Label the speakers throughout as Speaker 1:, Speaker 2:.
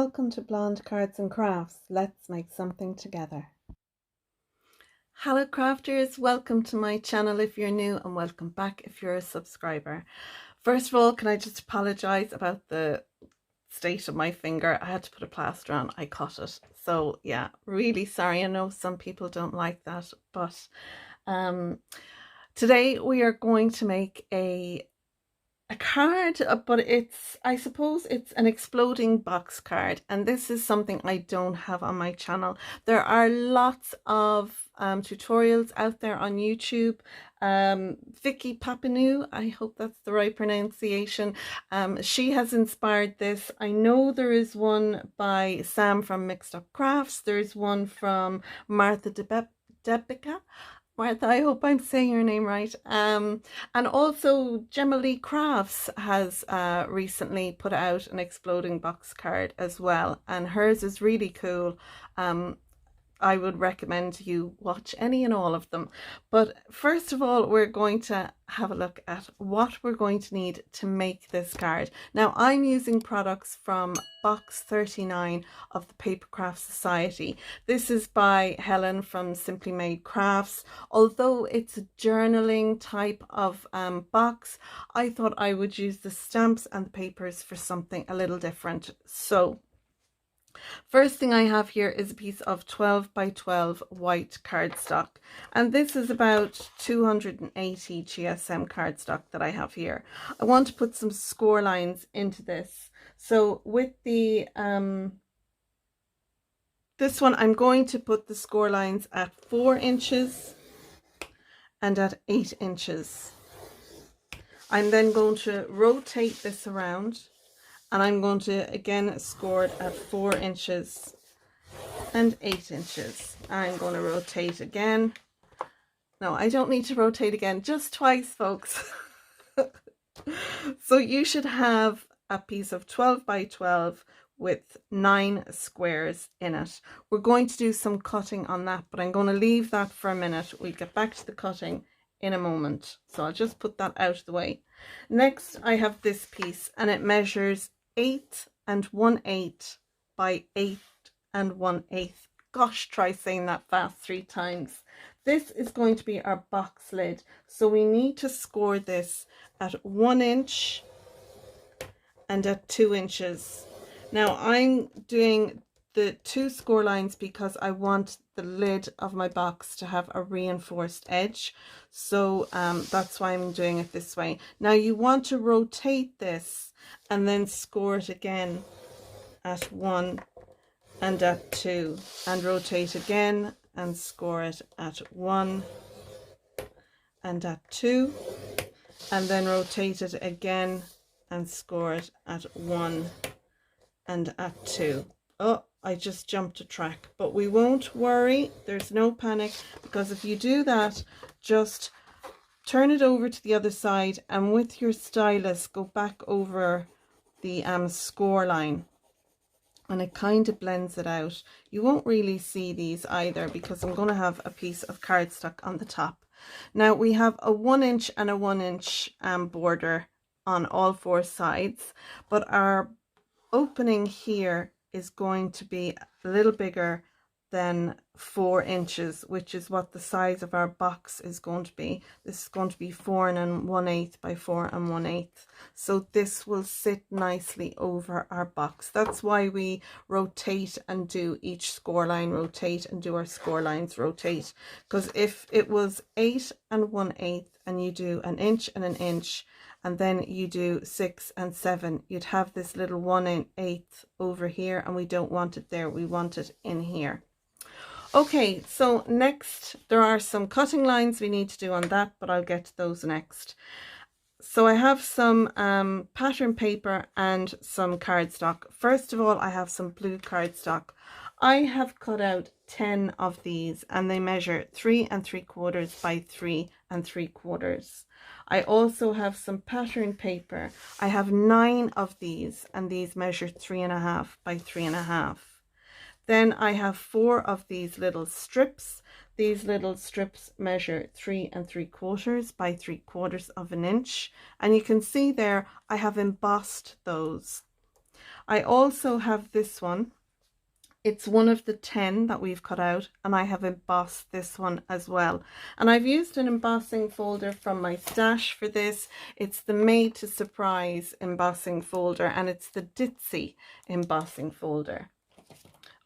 Speaker 1: Welcome to Blonde Cards and Crafts. Let's make something together. Hello crafters, welcome to my channel if you're new and welcome back if you're a subscriber. First of all, can I just apologize about the state of my finger? I had to put a plaster on, I cut it. So yeah, really sorry. I know some people don't like that, but today we are going to make a card, but I suppose it's an exploding box card, and this is something I don't have on my channel. There are lots of tutorials out there on YouTube. Vicky Papineau, I hope that's the right pronunciation. She has inspired this. I know there is one by Sam from Mixed Up Crafts. There's one from Martha Debica. Martha, I hope I'm saying your name right. And also Gemma Lee Crafts has recently put out an exploding box card as well, and hers is really cool. I would recommend you watch any and all of them. But first of all, we're going to have a look at what we're going to need to make this card. Now, I'm using products from box 39 of the Papercraft Society. This is by Helen from Simply Made Crafts. Although it's a journaling type of box, I thought I would use the stamps and the papers for something a little different. So first thing I have here is a piece of 12 by 12 white cardstock, and this is about 280 GSM cardstock that I have here. I want to put some score lines into this. So with the this one, I'm going to put the score lines at 4 inches and at 8 inches. I'm then going to rotate this around, and I'm going to again score it at 4 inches and 8 inches. I'm going to rotate again. No, I don't need to rotate again, just twice, folks. So you should have a piece of 12 by 12 with 9 squares in it. We're going to do some cutting on that, but I'm going to leave that for a minute. We'll get back to the cutting in a moment. So I'll just put that out of the way. Next, I have this piece, and it measures 8 1/8 by 8 1/8. Gosh, try saying that fast 3 times. This is going to be our box lid, so we need to score this at 1 inch and at 2 inches. Now I'm doing the 2 score lines because I want the lid of my box to have a reinforced edge, so that's why I'm doing it this way. Now you want to rotate this and then score it again at 1 and at 2, and rotate again and score it at 1 and at 2, and then rotate it again and score it at 1 and at 2. Oh, I just jumped a track, but we won't worry. There's no panic, because if you do that, just turn it over to the other side, and with your stylus go back over the score line, and it kind of blends it out. You won't really see these either because I'm going to have a piece of cardstock on the top. Now we have a 1 inch and a 1 inch border on all 4 sides, but our opening here is going to be a little bigger than 4 inches, which is what the size of our box is going to be. This is going to be 4 1/8 by 4 1/8. So this will sit nicely over our box. That's why we rotate and do each score line, rotate and do our score lines, rotate. Because if it was 8 1/8 and you do an inch and an inch, and then you do 6 and 7, you'd have this little 1/8 over here, and we don't want it there. We want it in here. Okay, so next there are some cutting lines we need to do on that, but I'll get to those next. So I have some pattern paper and some cardstock. First of all, I have some blue cardstock. I have cut out 10 of these, and they measure 3 3/4 by 3 3/4. I also have some pattern paper. I have 9 of these, and these measure 3 1/2 by 3 1/2. Then I have 4 of these little strips. These little strips measure 3 3/4 by 3/4 of an inch. And you can see there, I have embossed those. I also have this one. It's one of the 10 that we've cut out, and I have embossed this one as well. And I've used an embossing folder from my stash for this. It's the Made to Surprise embossing folder, and it's the Ditzy embossing folder.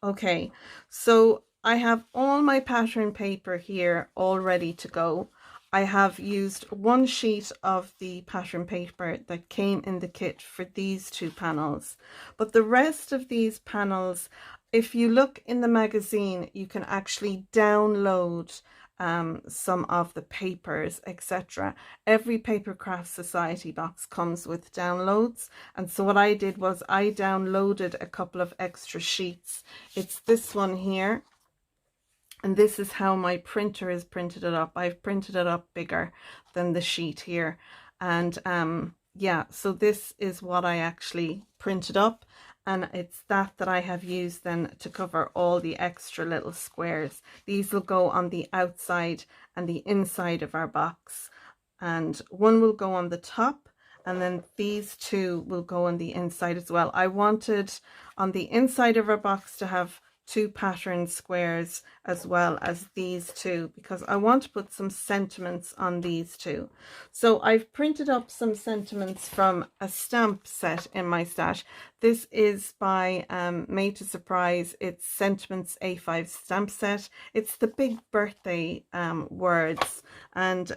Speaker 1: Okay, so I have all my pattern paper here all ready to go. I have used one sheet of the pattern paper that came in the kit for these two panels, but the rest of these panels, if you look in the magazine, you can actually download some of the papers, etc. Every Papercraft Society box comes with downloads, and so what I did was I downloaded a couple of extra sheets. It's this one here, and this is how my printer has printed it up. I've printed it up bigger than the sheet here, and yeah, so this is what I actually printed up, and it's that I have used then to cover all the extra little squares. These will go on the outside and the inside of our box, and one will go on the top, and then these two will go on the inside as well. I wanted on the inside of our box to have two pattern squares as well as these two, because I want to put some sentiments on these two. So I've printed up some sentiments from a stamp set in my stash. This is by Made to Surprise. It's Sentiments A5 stamp set. It's the big birthday words, and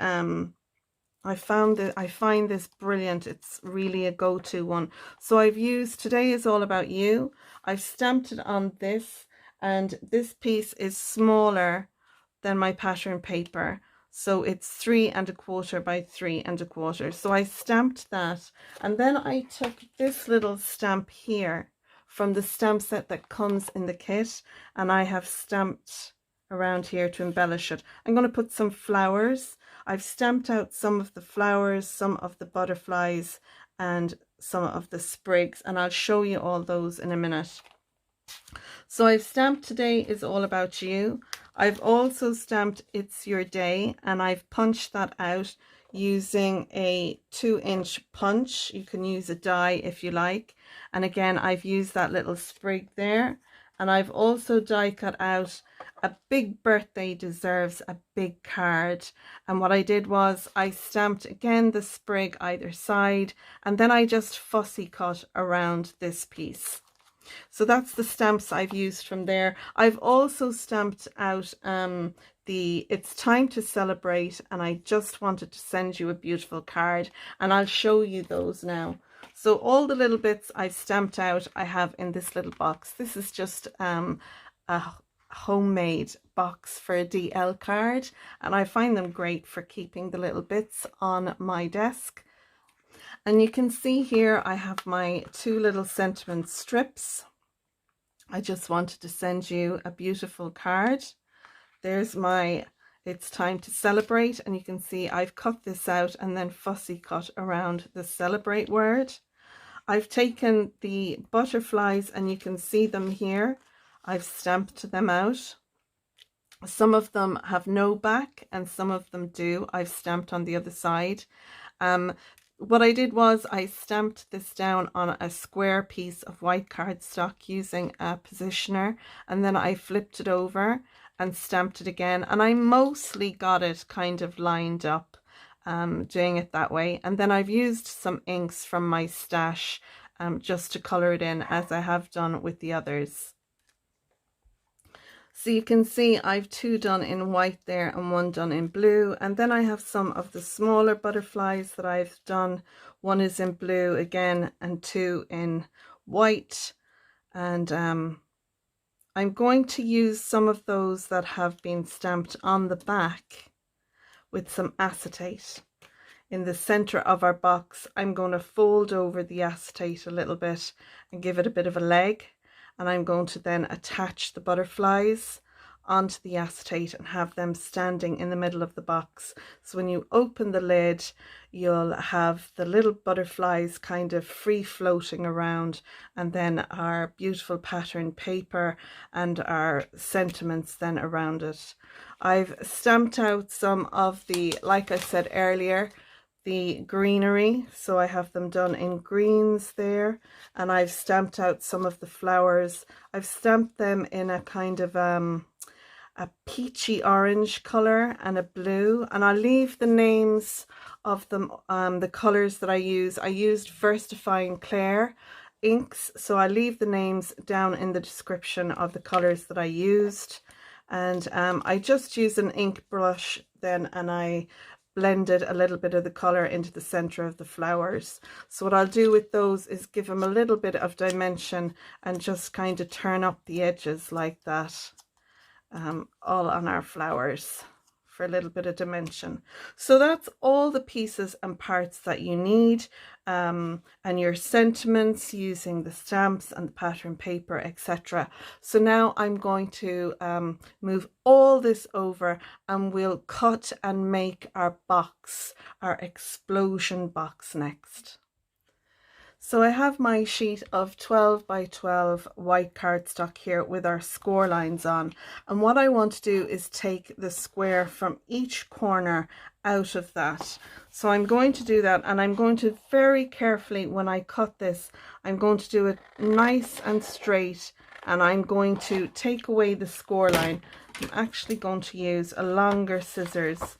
Speaker 1: I find this brilliant. It's really a go-to one. So I've used Today Is All About You. I've stamped it on this, and this piece is smaller than my pattern paper, so it's 3 1/4 by 3 1/4. So I stamped that, and then I took this little stamp here from the stamp set that comes in the kit, and I have stamped around here to embellish it. I'm going to put some flowers. I've stamped out some of the flowers, some of the butterflies, and some of the sprigs, and I'll show you all those in a minute. So I've stamped Today Is All About You. I've also stamped It's Your Day, and I've punched that out using a 2-inch punch. You can use a die if you like. And again, I've used that little sprig there. And I've also die cut out A Big Birthday Deserves a Big Card. And what I did was I stamped again the sprig either side, and then I just fussy cut around this piece. So that's the stamps I've used from there. I've also stamped out the It's Time to Celebrate, and I just wanted to send you a beautiful card, and I'll show you those now. So all the little bits I've stamped out I have in this little box. This is just a homemade box for a DL card, and I find them great for keeping the little bits on my desk. And you can see here I have my 2 little sentiment strips. I just wanted to send you a beautiful card. There's my It's Time to Celebrate, and you can see I've cut this out and then fussy cut around the celebrate word. I've taken the butterflies, and you can see them here. I've stamped them out. Some of them have no back and some of them do. I've stamped on the other side. What I did was I stamped this down on a square piece of white cardstock using a positioner, and then I flipped it over and stamped it again, and I mostly got it kind of lined up, doing it that way. And then I've used some inks from my stash just to colour it in, as I have done with the others. So you can see I've 2 done in white there and 1 done in blue, and then I have some of the smaller butterflies that I've done. 1 is in blue again and 2 in white, and I'm going to use some of those that have been stamped on the back with some acetate. In the center of our box, I'm going to fold over the acetate a little bit and give it a bit of a leg. And I'm going to then attach the butterflies onto the acetate and have them standing in the middle of the box. So when you open the lid, you'll have the little butterflies kind of free floating around, and then our beautiful pattern paper and our sentiments then around it. I've stamped out some of the, like I said earlier, the greenery. So I have them done in greens there, and I've stamped out some of the flowers. I've stamped them in a kind of a peachy orange color and a blue, and I'll leave the names of them, the colors that I use. I used Verstifying Clair inks, so I'll leave the names down in the description of the colors that I used. And I just used an ink brush then, and I blended a little bit of the color into the center of the flowers. So what I'll do with those is give them a little bit of dimension and just kind of turn up the edges like that, all on our flowers for a little bit of dimension. So that's all the pieces and parts that you need, and your sentiments using the stamps and the pattern paper, etc. So now I'm going to move all this over, and we'll cut and make our box, our explosion box next. So I have my sheet of 12 by 12 white cardstock here with our score lines on, and what I want to do is take the square from each corner out of that. So I'm going to do that, and I'm going to very carefully, when I cut this, I'm going to do it nice and straight, and I'm going to take away the score line. I'm actually going to use a longer scissors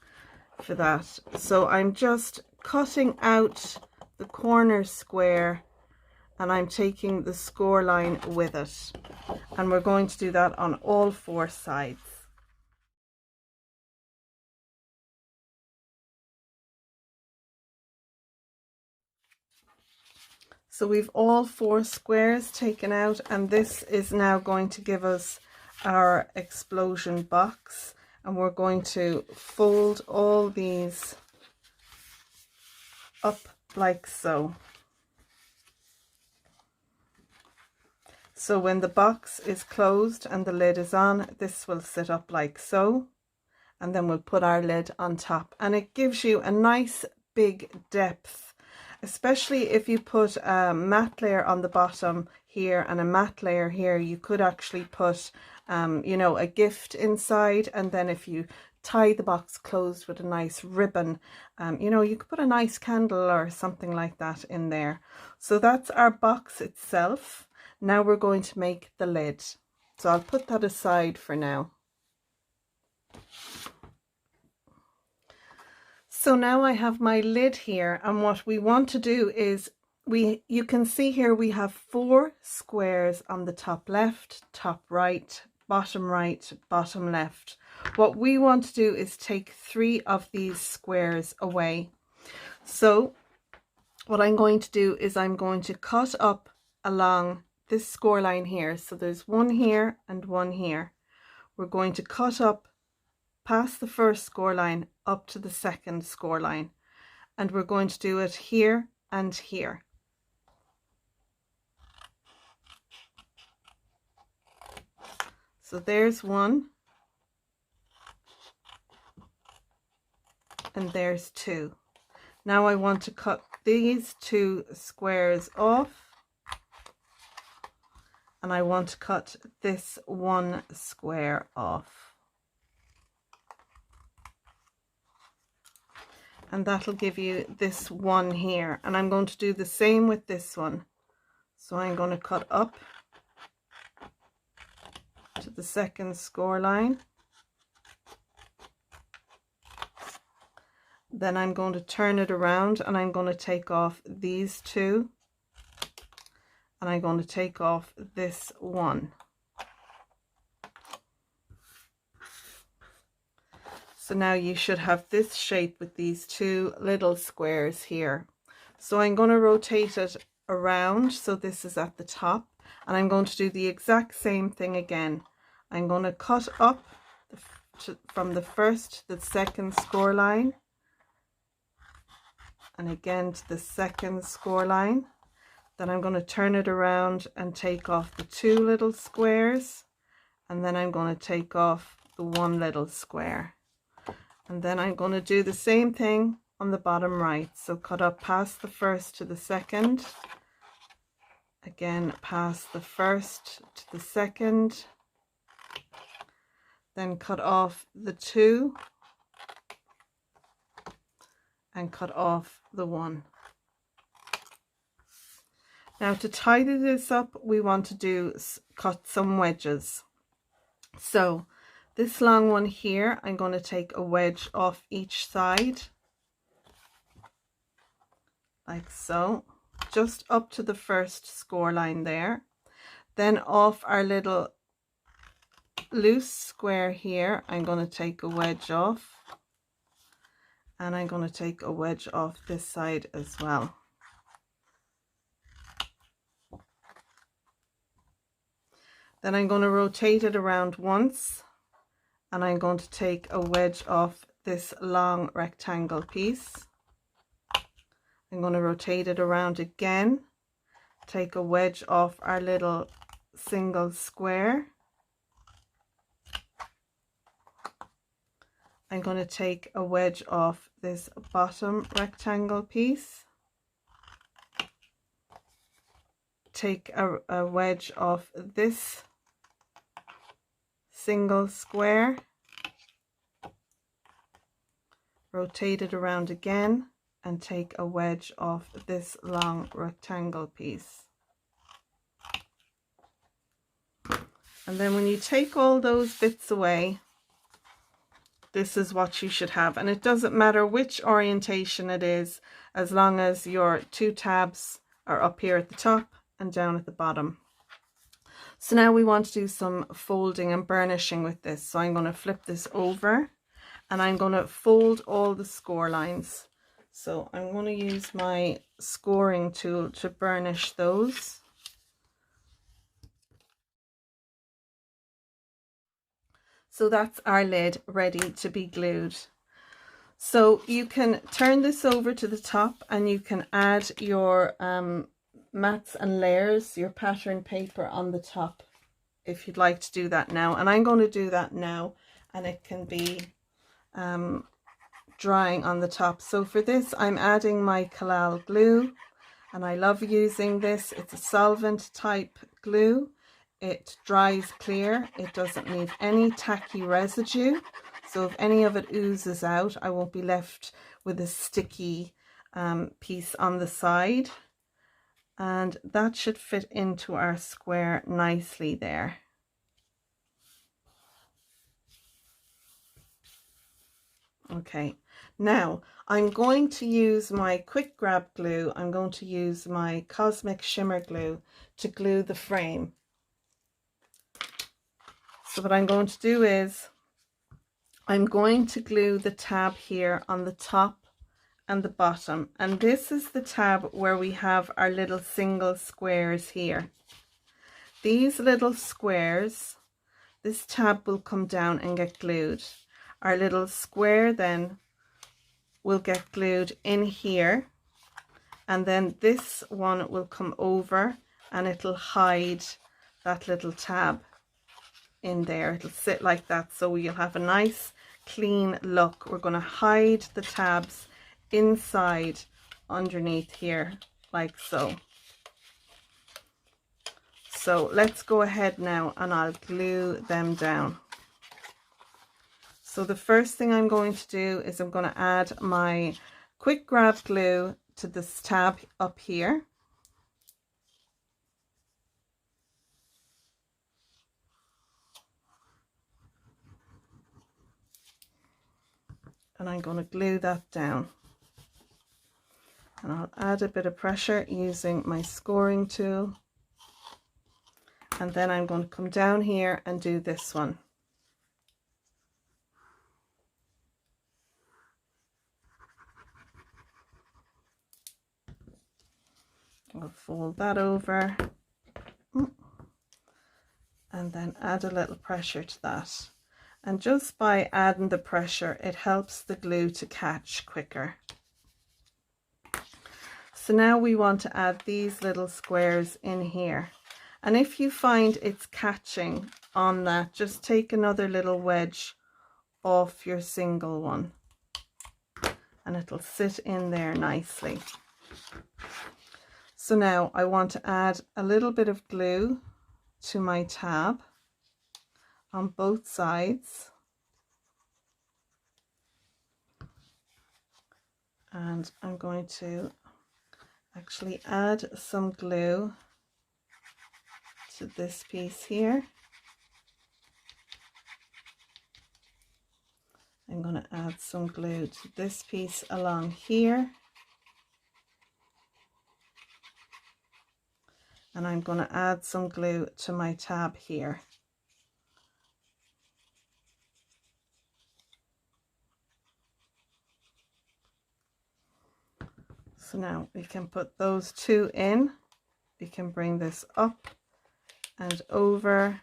Speaker 1: for that. So I'm just cutting out the corner square, and I'm taking the score line with it, and we're going to do that on all four sides. So we've all four squares taken out, and this is now going to give us our explosion box, and we're going to fold all these up like so. So when the box is closed and the lid is on, this will sit up like so, and then we'll put our lid on top, and it gives you a nice big depth, especially if you put a matte layer on the bottom here and a matte layer here. You could actually put you know, a gift inside, and then if you tie the box closed with a nice ribbon, you know, you could put a nice candle or something like that in there. So that's our box itself. Now we're going to make the lid, so I'll put that aside for now. So now I have my lid here, and what we want to do is, you can see here we have four squares on the top left, top right, bottom left. What we want to do is take 3 of these squares away. So what I'm going to do is I'm going to cut up along this score line here. So there's one here and one here. We're going to cut up past the first score line up to the second score line, and we're going to do it here and here. So there's one, and there's 2. Now I want to cut these 2 squares off, and I want to cut this 1 square off, and that'll give you this one here. And I'm going to do the same with this one. So I'm going to cut up to the second score line, then I'm going to turn it around, and I'm going to take off these 2, and I'm going to take off this one. So now you should have this shape with these 2 little squares here. So I'm going to rotate it around, so this is at the top, and I'm going to do the exact same thing again. I'm going to cut up from the first to the second score line, and again to the second score line. Then I'm going to turn it around and take off the 2 little squares, and then I'm going to take off the 1 little square, and then I'm going to do the same thing on the bottom right. So cut up past the first to the second, again past the first to the second, then cut off the 2, and cut off the one. Now to tidy this up, we want to cut some wedges. So this long one here, I'm going to take a wedge off each side, like so, just up to the first score line there. Then off our little loose square here, I'm going to take a wedge off, and I'm going to take a wedge off this side as well. Then I'm going to rotate it around once, and I'm going to take a wedge off this long rectangle piece. I'm going to rotate it around again, take a wedge off our little single square. I'm going to take a wedge off this bottom rectangle piece, take a wedge off this single square, rotate it around again, and take a wedge off this long rectangle piece. And then when you take all those bits away, this is what you should have. And it doesn't matter which orientation it is, as long as your two tabs are up here at the top and down at the bottom. So now we want to do some folding and burnishing with this. So I'm going to flip this over, and I'm going to fold all the score lines. So I'm going to use my scoring tool to burnish those. So that's our lid ready to be glued. So you can turn this over to the top, and you can add your mats and layers, your pattern paper on the top, if you'd like to do that now. And I'm going to do that now, and it can be drying on the top. So for this, I'm adding my Collal glue, and I love using this. It's a solvent type glue. It dries clear. It doesn't leave any tacky residue. So if any of it oozes out, I won't be left with a sticky piece on the side. And that should fit into our square nicely there. Okay, now I'm going to use my quick grab glue. I'm going to use my Cosmic Shimmer glue to glue the frame. So what I'm going to do is I'm going to glue the tab here on the top and the bottom, and this is the tab where we have our little single squares here. These little squares, this tab will come down and get glued. Our little square then will get glued in here, and then this one will come over and it'll hide that little tab in there. It'll sit like that, so you'll have a nice clean look. We're going to hide the tabs inside underneath here, like so. So let's go ahead now, and I'll glue them down. So the first thing I'm going to do is I'm going to add my quick grab glue to this tab up here. And I'm going to glue that down. And I'll add a bit of pressure using my scoring tool. And then I'm going to come down here and do this one. I'll fold that over and then add a little pressure to that. And just by adding the pressure, it helps the glue to catch quicker. So now we want to add these little squares in here. And if you find it's catching on that, just take another little wedge off your single one, and it'll sit in there nicely. So now I want to add a little bit of glue to my tab on both sides. And I'm going to actually add some glue to this piece here. I'm going to add some glue to this piece along here. And I'm going to add some glue to my tab here. So now we can put those two in. We can bring this up and over,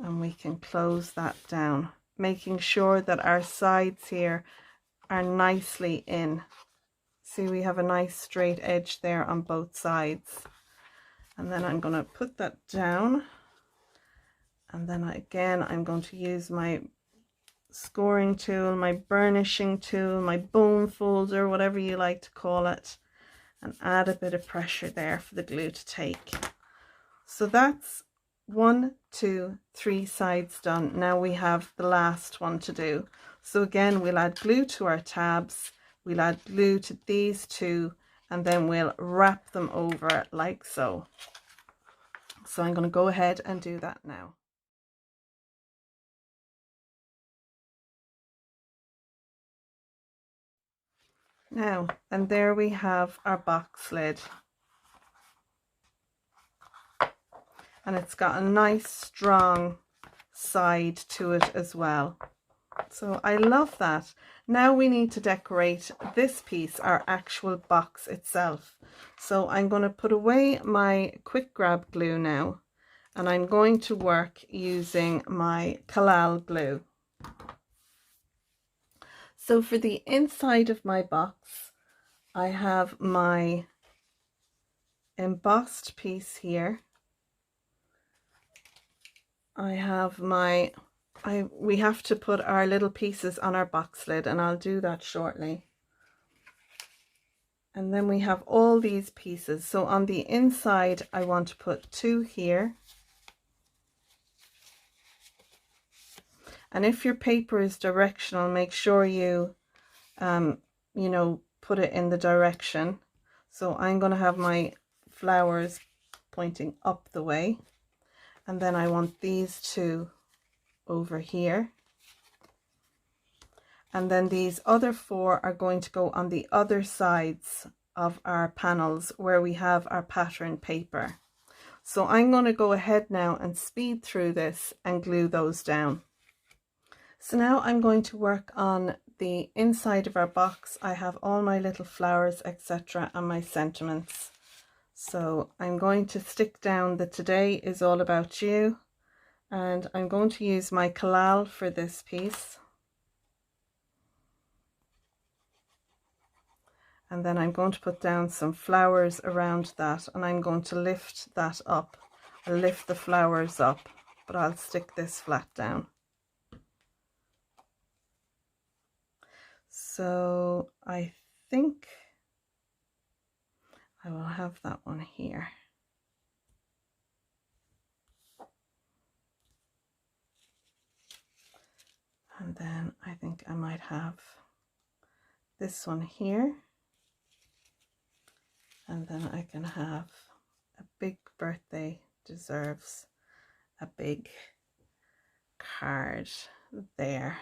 Speaker 1: and we can close that down, making sure that our sides here are nicely in. See, we have a nice straight edge there on both sides. And then I'm going to put that down, and then again I'm going to use my scoring tool, my burnishing tool, my bone folder, whatever you like to call it, and add a bit of pressure there for the glue to take. So that's 1, 2, 3 sides done. Now we have the last one to do. So again, we'll add glue to our tabs, we'll add glue to these two, and then we'll wrap them over like so. So I'm going to go ahead and do that now. Now, and there we have our box lid. And it's got a nice strong side to it as well. So I love that. Now we need to decorate this piece, our actual box itself. So I'm going to put away my quick grab glue now, and I'm going to work using my Collal glue. So for the inside of my box, I have my embossed piece here. I have my, we have to put our little pieces on our box lid, and I'll do that shortly. And then we have all these pieces. So on the inside, I want to put 2 here. And if your paper is directional, make sure you, you know, put it in the direction. So I'm going to have my flowers pointing up the way. And then I want these 2 over here. And then these other 4 are going to go on the other sides of our panels where we have our pattern paper. So I'm going to go ahead now and speed through this and glue those down. So now I'm going to work on the inside of our box. I have all my little flowers, etc., and my sentiments. So I'm going to stick down the "Today is all about you," and I'm going to use my Collal for this piece. And then I'm going to put down some flowers around that, and I'm going to lift that up. I'll lift the flowers up, but I'll stick this flat down. So I think I will have that one here. And then I think I might have this one here. And then I can have a big birthday deserves a big card there.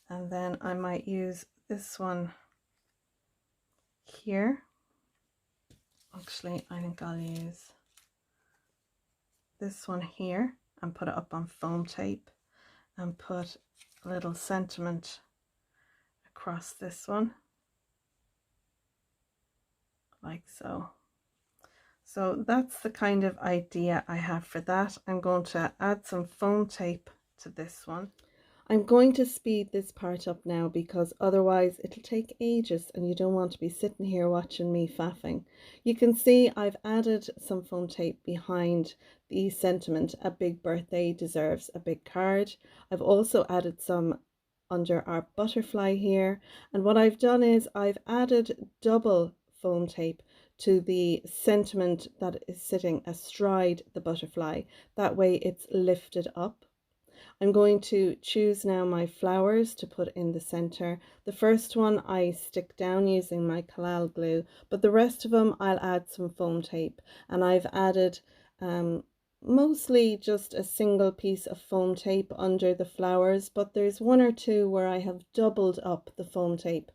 Speaker 1: And then I might use this one here. Actually, I think I'll use this one here and put it up on foam tape and put a little sentiment across this one, like so. So that's the kind of idea I have for that. I'm going to add some foam tape to this one. I'm going to speed this part up now because otherwise it'll take ages and you don't want to be sitting here watching me faffing. You can see I've added some foam tape behind the sentiment, "A big birthday deserves a big card." I've also added some under our butterfly here, and what I've done is I've added double foam tape to the sentiment that is sitting astride the butterfly. That way it's lifted up. I'm going to choose now my flowers to put in the center. The first one I stick down using my collal glue, but the rest of them I'll add some foam tape, and I've added mostly just a single piece of foam tape under the flowers, but there's one or two where I have doubled up the foam tape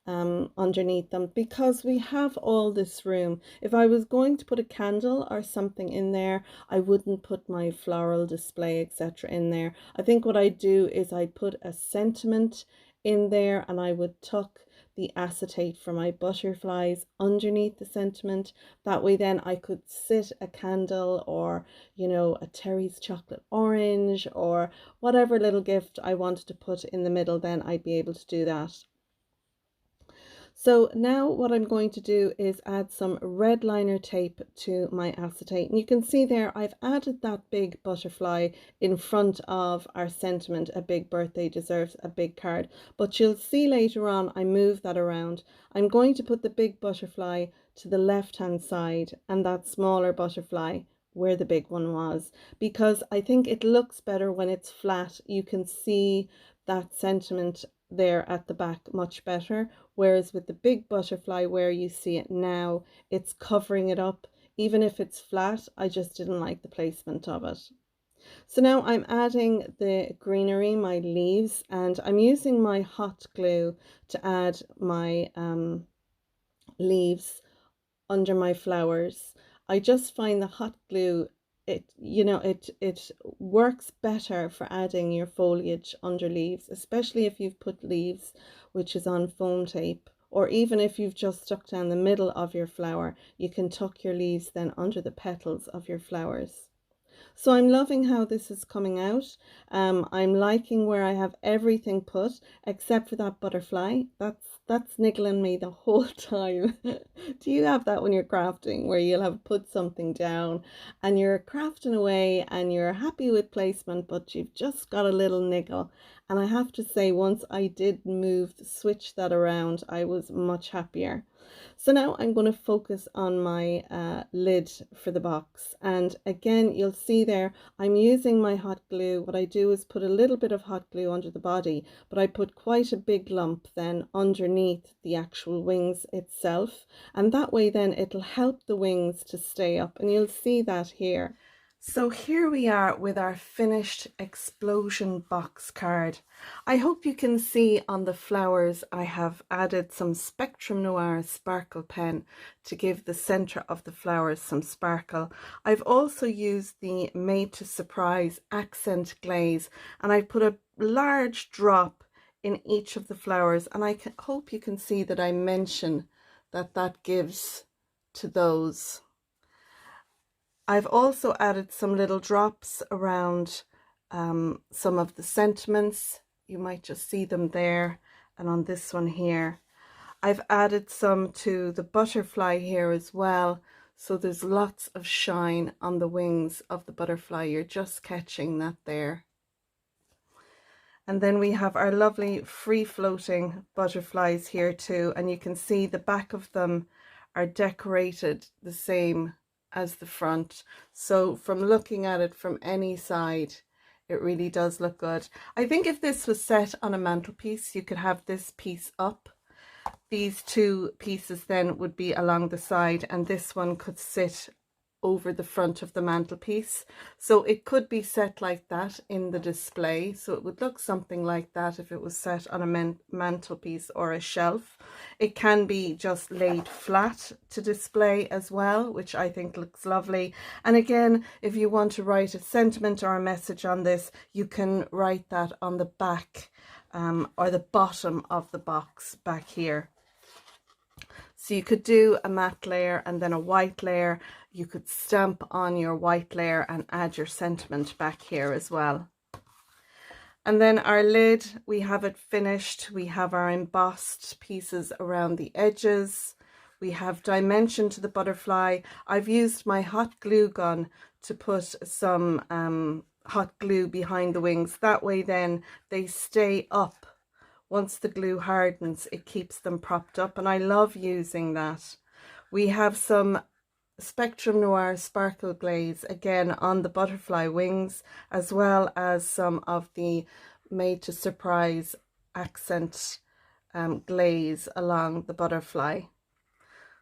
Speaker 1: underneath them, because we have all this room. If I was going to put a candle or something in there, I wouldn't put my floral display etc. in there. I think what I do is I put a sentiment in there, and I would tuck the acetate for my butterflies underneath the sentiment. That way then I could sit a candle, or you know, a Terry's chocolate orange, or whatever little gift I wanted to put in the middle, then I'd be able to do that. So now what I'm going to do is add some red liner tape to my acetate. And you can see there I've added that big butterfly in front of our sentiment, a big birthday deserves a big card. But you'll see later on I move that around. I'm going to put the big butterfly to the left hand side and that smaller butterfly where the big one was, because I think it looks better when it's flat. You can see that sentiment there at the back much better, whereas with the big butterfly where you see it now, it's covering it up. Even if it's flat, I just didn't like the placement of it. So now I'm adding the greenery, my leaves, and I'm using my hot glue to add my leaves under my flowers. I just find the hot glue, it works better for adding your foliage under leaves, especially if you've put leaves which is on foam tape, or even if you've just stuck down the middle of your flower, you can tuck your leaves then under the petals of your flowers. So I'm loving how this is coming out. I'm liking where I have everything put except for that butterfly. That's niggling me the whole time. Do you have that when you're crafting, where you'll have put something down and you're crafting away and you're happy with placement, but you've just got a little niggle? And I have to say, once I did switch that around, I was much happier. So now I'm going to focus on my lid for the box, and again you'll see there I'm using my hot glue. What I do is put a little bit of hot glue under the body, but I put quite a big lump then underneath the actual wings itself, and that way then it'll help the wings to stay up, and you'll see that here. So here we are with our finished explosion box card. I hope you can see on the flowers I have added some Spectrum Noir sparkle pen to give the center of the flowers some sparkle. I've also used the Made to Surprise accent glaze, and I put a large drop in each of the flowers, and I hope you can see that I mention that gives to those. I've also added some little drops around some of the sentiments. You might just see them there, and on this one here. I've added some to the butterfly here as well, so there's lots of shine on the wings of the butterfly. You're just catching that there. And then we have our lovely free-floating butterflies here too, and you can see the back of them are decorated the same as the front. So from looking at it from any side, it really does look good. I think if this was set on a mantelpiece, you could have this piece up. These two pieces then would be along the side, and this one could sit over the front of the mantelpiece. So it could be set like that in the display. So it would look something like that if it was set on a mantelpiece or a shelf. It can be just laid flat to display as well, which I think looks lovely. And again, if you want to write a sentiment or a message on this, you can write that on the back or the bottom of the box back here. So you could do a matte layer and then a white layer. You could stamp on your white layer and add your sentiment back here as well. And then our lid, we have it finished. We have our embossed pieces around the edges. We have dimension to the butterfly. I've used my hot glue gun to put some hot glue behind the wings. That way then they stay up. Once the glue hardens, it keeps them propped up, and I love using that. We have some Spectrum Noir Sparkle Glaze, again on the butterfly wings, as well as some of the Made to Surprise accent glaze along the butterfly.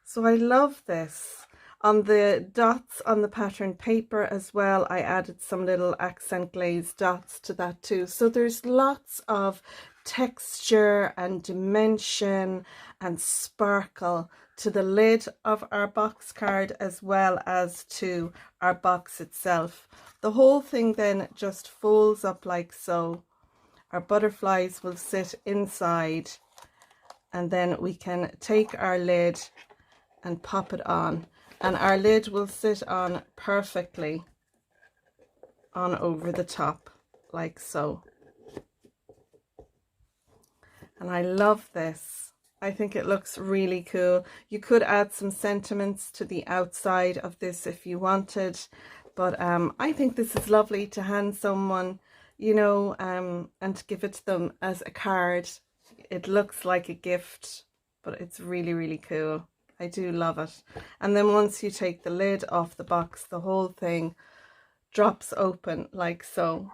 Speaker 1: So I love this. On the dots on the pattern paper as well, I added some little accent glaze dots to that too. So there's lots of texture and dimension and sparkle to the lid of our box card as well as to our box itself. The whole thing then just folds up like so. Our butterflies will sit inside, and then we can take our lid and pop it on, and our lid will sit on perfectly on over the top like so. And I love this. I think it looks really cool. You could add some sentiments to the outside of this if you wanted, but I think this is lovely to hand someone, you know, and to give it to them as a card. It looks like a gift, but it's really, really cool. I do love it. And then once you take the lid off the box, the whole thing drops open like so.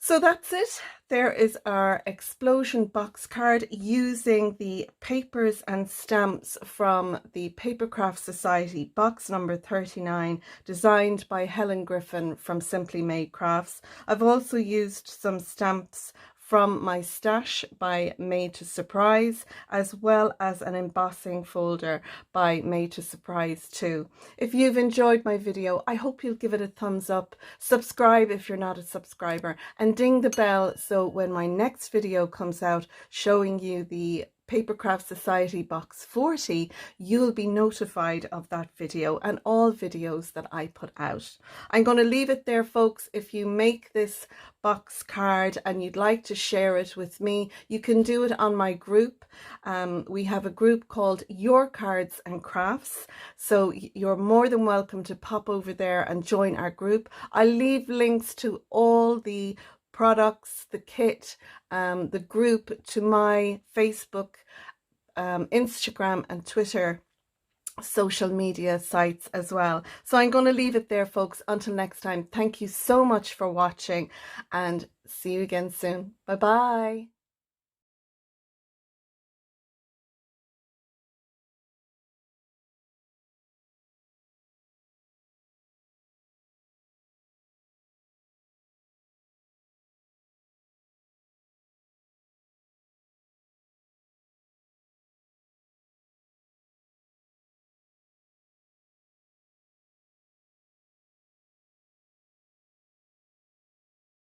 Speaker 1: So that's it. There is our explosion box card using the papers and stamps from the Papercraft Society box number 39, designed by Helen Griffin from Simply Made Crafts. I've also used some stamps from my stash by Made to Surprise, as well as an embossing folder by Made to Surprise too. If you've enjoyed my video, I hope you'll give it a thumbs up, subscribe if you're not a subscriber, and ding the bell so when my next video comes out showing you the Papercraft Society box 40, you'll be notified of that video and all videos that I put out. I'm going to leave it there, folks. If you make this box card and you'd like to share it with me, you can do it on my group. We have a group called Your Cards and Crafts, so you're more than welcome to pop over there and join our group. I'll leave links to all the products, the kit, the group, to my Facebook, Instagram and Twitter social media sites as well. So I'm going to leave it there, folks. Until next time, thank you so much for watching, and see you again soon. Bye bye.